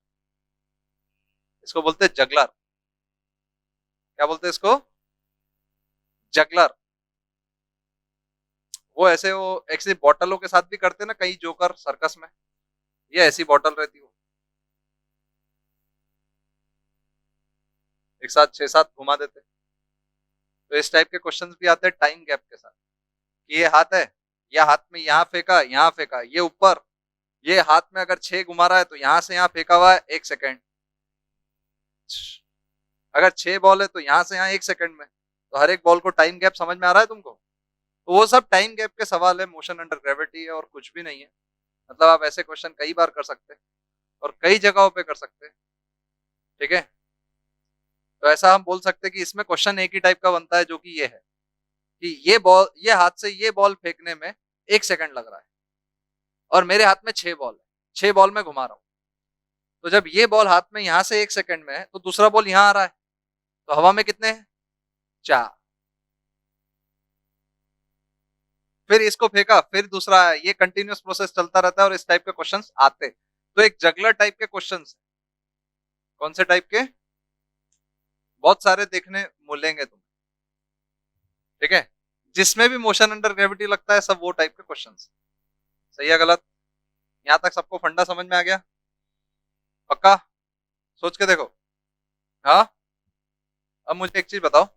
Speaker 1: इसको बोलते हैं जगलर। क्या बोलते हैं इसको? जगलर। वो ऐसे वो ऐसी बॉटलों के साथ भी करते हैं ना कई जोकर सर्कस में, ये ऐसी बॉटल रहती है, एक साथ 6 7 घुमा देते। तो इस टाइप के क्वेश्चंस भी आते हैं टाइम गैप के साथ, कि ये हाथ है, या हाथ में यहाँ फेंका, यहाँ फेंका, ये ऊपर, ये हाथ में अगर 6 घुमा रहा है तो यहां से यहाँ फेंका हुआ है 1 सेकेंड। अगर 6 बॉल है तो यहां से यहाँ 1 सेकेंड में, तो हर एक बॉल को टाइम गैप समझ में आ रहा है तुमको? तो वो सब टाइम गैप के सवाल है, मोशन अंडर ग्रेविटी है और कुछ भी नहीं है। मतलब आप ऐसे क्वेश्चन कई बार कर सकते हैं और कई जगहों पे कर सकते हैं। ठीक है, तो ऐसा हम बोल सकते हैं कि इसमें क्वेश्चन एक ही टाइप का बनता है, जो कि ये है कि ये बॉल, ये हाथ से ये बॉल फेंकने में 1 सेकेंड लग रहा है और मेरे हाथ में 6 बॉल है, 6 बॉल में घुमा रहा हूं। तो जब ये बॉल हाथ में यहां से 1 सेकेंड में है तो दूसरा बॉल यहां आ रहा है, तो हवा में कितने हैं? 4। फिर इसको फेंका, फिर दूसरा है, ये कंटिन्यूअस प्रोसेस चलता रहता है और इस टाइप के क्वेश्चंस आते। तो एक जगलर टाइप के क्वेश्चंस, कौन से टाइप के? बहुत सारे देखने मिलेंगे तुम्हें। ठीक है, जिसमें भी मोशन अंडर ग्रेविटी लगता है, सब वो टाइप के क्वेश्चंस। सही है गलत? यहां तक सबको फंडा समझ में आ गया? पक्का? सोच के देखो। हाँ, अब मुझे एक चीज बताओ,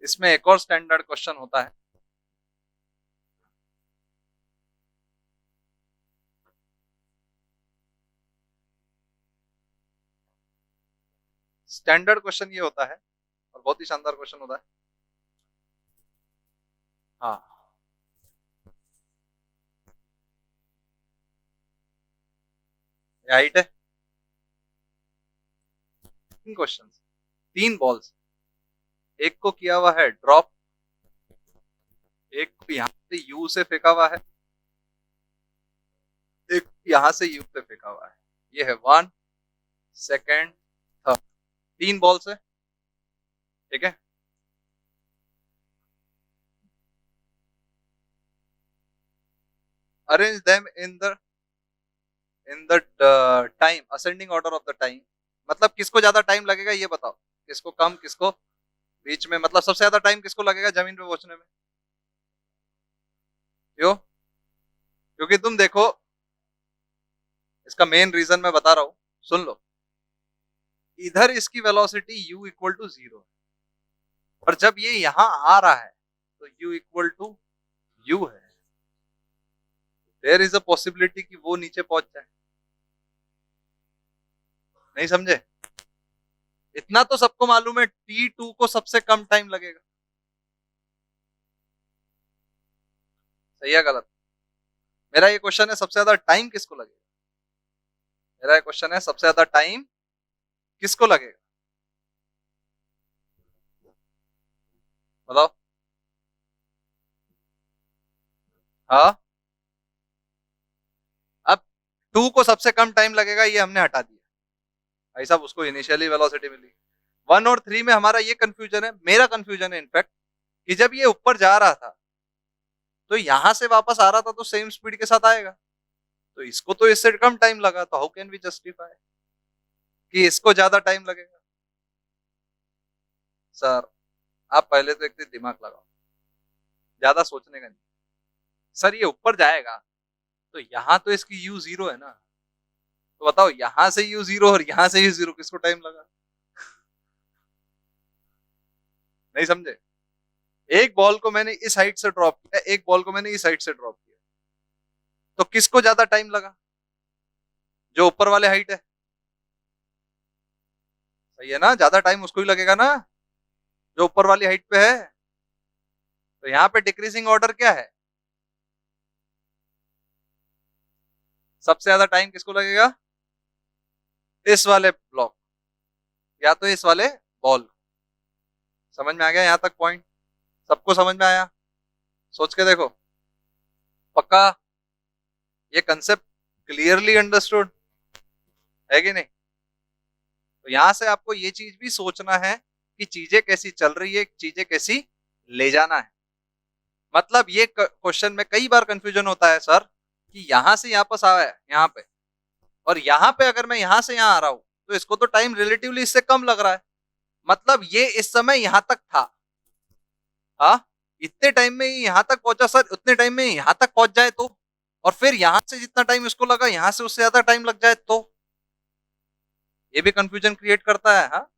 Speaker 1: इसमें एक और स्टैंडर्ड क्वेश्चन होता है। स्टैंडर्ड क्वेश्चन ये होता है और बहुत ही शानदार क्वेश्चन होता है। हाँ, ये हाइट है, 3 क्वेश्चन, 3 बॉल्स, एक को किया हुआ है ड्रॉप, एक को यहां से यू से फेंका हुआ है, एक यहां से यू पे फेंका हुआ है। ये है 1 सेकेंड 3rd, 3 बॉल्स है। ठीक है, arrange them in the time ascending order of the time. मतलब किसको ज्यादा टाइम लगेगा ये बताओ, किसको कम, किसको बीच में, मतलब सबसे ज्यादा टाइम किसको लगेगा जमीन पे पहुंचने में? क्यों? क्योंकि तुम देखो, इसका मेन रीजन मैं बता रहा हूं, सुन लो। इधर इसकी वेलोसिटी u = 0 और जब ये यहां आ रहा है तो u = u है। देयर इज अ पॉसिबिलिटी कि वो नीचे पहुंच जाए। नहीं समझे? इतना तो सबको मालूम है T2 को सबसे कम टाइम लगेगा। सही है गलत? मेरा ये क्वेश्चन है सबसे ज्यादा टाइम किसको लगेगा? मेरा ये क्वेश्चन है सबसे ज्यादा टाइम किसको लगेगा? बताओ। हाँ, अब 2 को सबसे कम टाइम लगेगा ये हमने हटा दिया। भाई साहब उसको इनिशियली वेलोसिटी मिली। 1 और 3 में हमारा ये कंफ्यूजन है, मेरा कंफ्यूजन है इनफैक्ट, कि जब ये ऊपर जा रहा था तो यहां से वापस आ रहा था तो सेम स्पीड के साथ आएगा, तो इसको तो इससे कम टाइम लगा, तो हाउ कैन वी जस्टिफाई कि इसको ज्यादा टाइम लगेगा? सर आप पहले तो एक दिन दिमाग लगाओ, ज्यादा सोचने का नहीं। सर ये ऊपर जाएगा तो यहां तो इसकी यू जीरो है ना, तो बताओ यहां से यू जीरो और यहां से यू जीरो किसको टाइम लगा? नहीं समझे? एक बॉल को मैंने इस हाइट से ड्रॉप किया, एक बॉल को मैंने इस हाइट से ड्रॉप किया, तो किसको ज्यादा टाइम लगा? जो ऊपर वाले हाइट है। सही है ना, ज्यादा टाइम उसको ही लगेगा ना जो ऊपर वाली हाइट पे है। तो यहाँ पे डिक्रीजिंग ऑर्डर क्या है? सबसे ज्यादा टाइम किसको लगेगा? इस वाले ब्लॉक या तो इस वाले बॉल। समझ में आ गया यहाँ तक पॉइंट? सबको समझ में आया? सोच के देखो। पक्का? ये कंसेप्ट क्लियरली अंडरस्टूड है कि नहीं? तो यहां से आपको ये चीज भी सोचना है कि चीजें कैसी चल रही है, चीजें कैसी ले जाना है। मतलब ये क्वेश्चन में कई बार कंफ्यूजन होता है सर कि यहां से यहां पर आया है यहाँ पे, और यहाँ पे अगर मैं यहां से यहां आ रहा हूं तो इसको तो टाइम रिलेटिवली इससे कम लग रहा है, मतलब ये इस समय यहां तक था। हाँ, इतने टाइम में ही यहां तक पहुंचा सर, उतने टाइम में यहां तक पहुंच जाए तो, और फिर यहां से जितना टाइम इसको लगा यहां से उससे ज्यादा टाइम लग जाए तो, ये भी कंफ्यूजन क्रिएट करता है। हाँ,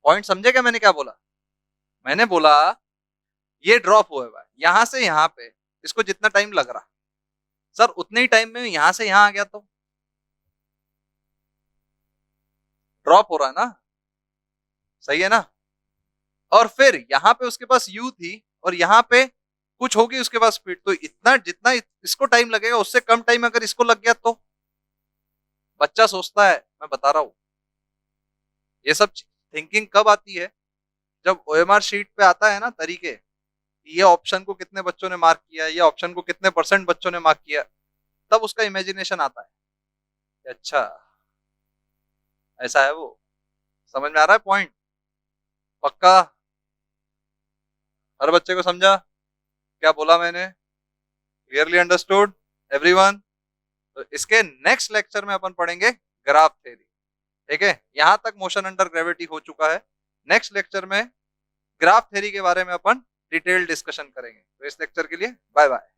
Speaker 1: पॉइंट समझे क्या मैंने क्या बोला? मैंने बोला ये ड्रॉप हुआ है यहां से यहां पे, इसको जितना टाइम लग रहा सर उतने ही टाइम में यहां से यहां आ गया तो ड्रॉप हो रहा है ना। सही है ना? और फिर यहां पे उसके पास यू थी और यहां पे कुछ होगी उसके पास स्पीड, तो इतना जितना इसको टाइम लगेगा उससे कम टाइम अगर इसको लग गया तो। बच्चा सोचता है, मैं बता रहा हूं। ये सब थिंकिंग कब आती है? जब ओएमआर शीट पे आता है ना तरीके, ये ऑप्शन को कितने बच्चों ने मार्क किया, ये ऑप्शन को कितने परसेंट बच्चों ने मार्क किया, तब उसका इमेजिनेशन आता है। अच्छा, ऐसा है वो। समझ में आ रहा है पॉइंट? पक्का? हर बच्चे को समझा क्या बोला मैंने? Clearly understood everyone? तो इसके नेक्स्ट लेक्चर में अपन पढ़ेंगे ग्राफ थ्योरी। ठीक है, यहां तक मोशन अंडर ग्रेविटी हो चुका है। नेक्स्ट लेक्चर में ग्राफ थ्योरी के बारे में अपन डिटेल डिस्कशन करेंगे। तो इस लेक्चर के लिए बाय बाय।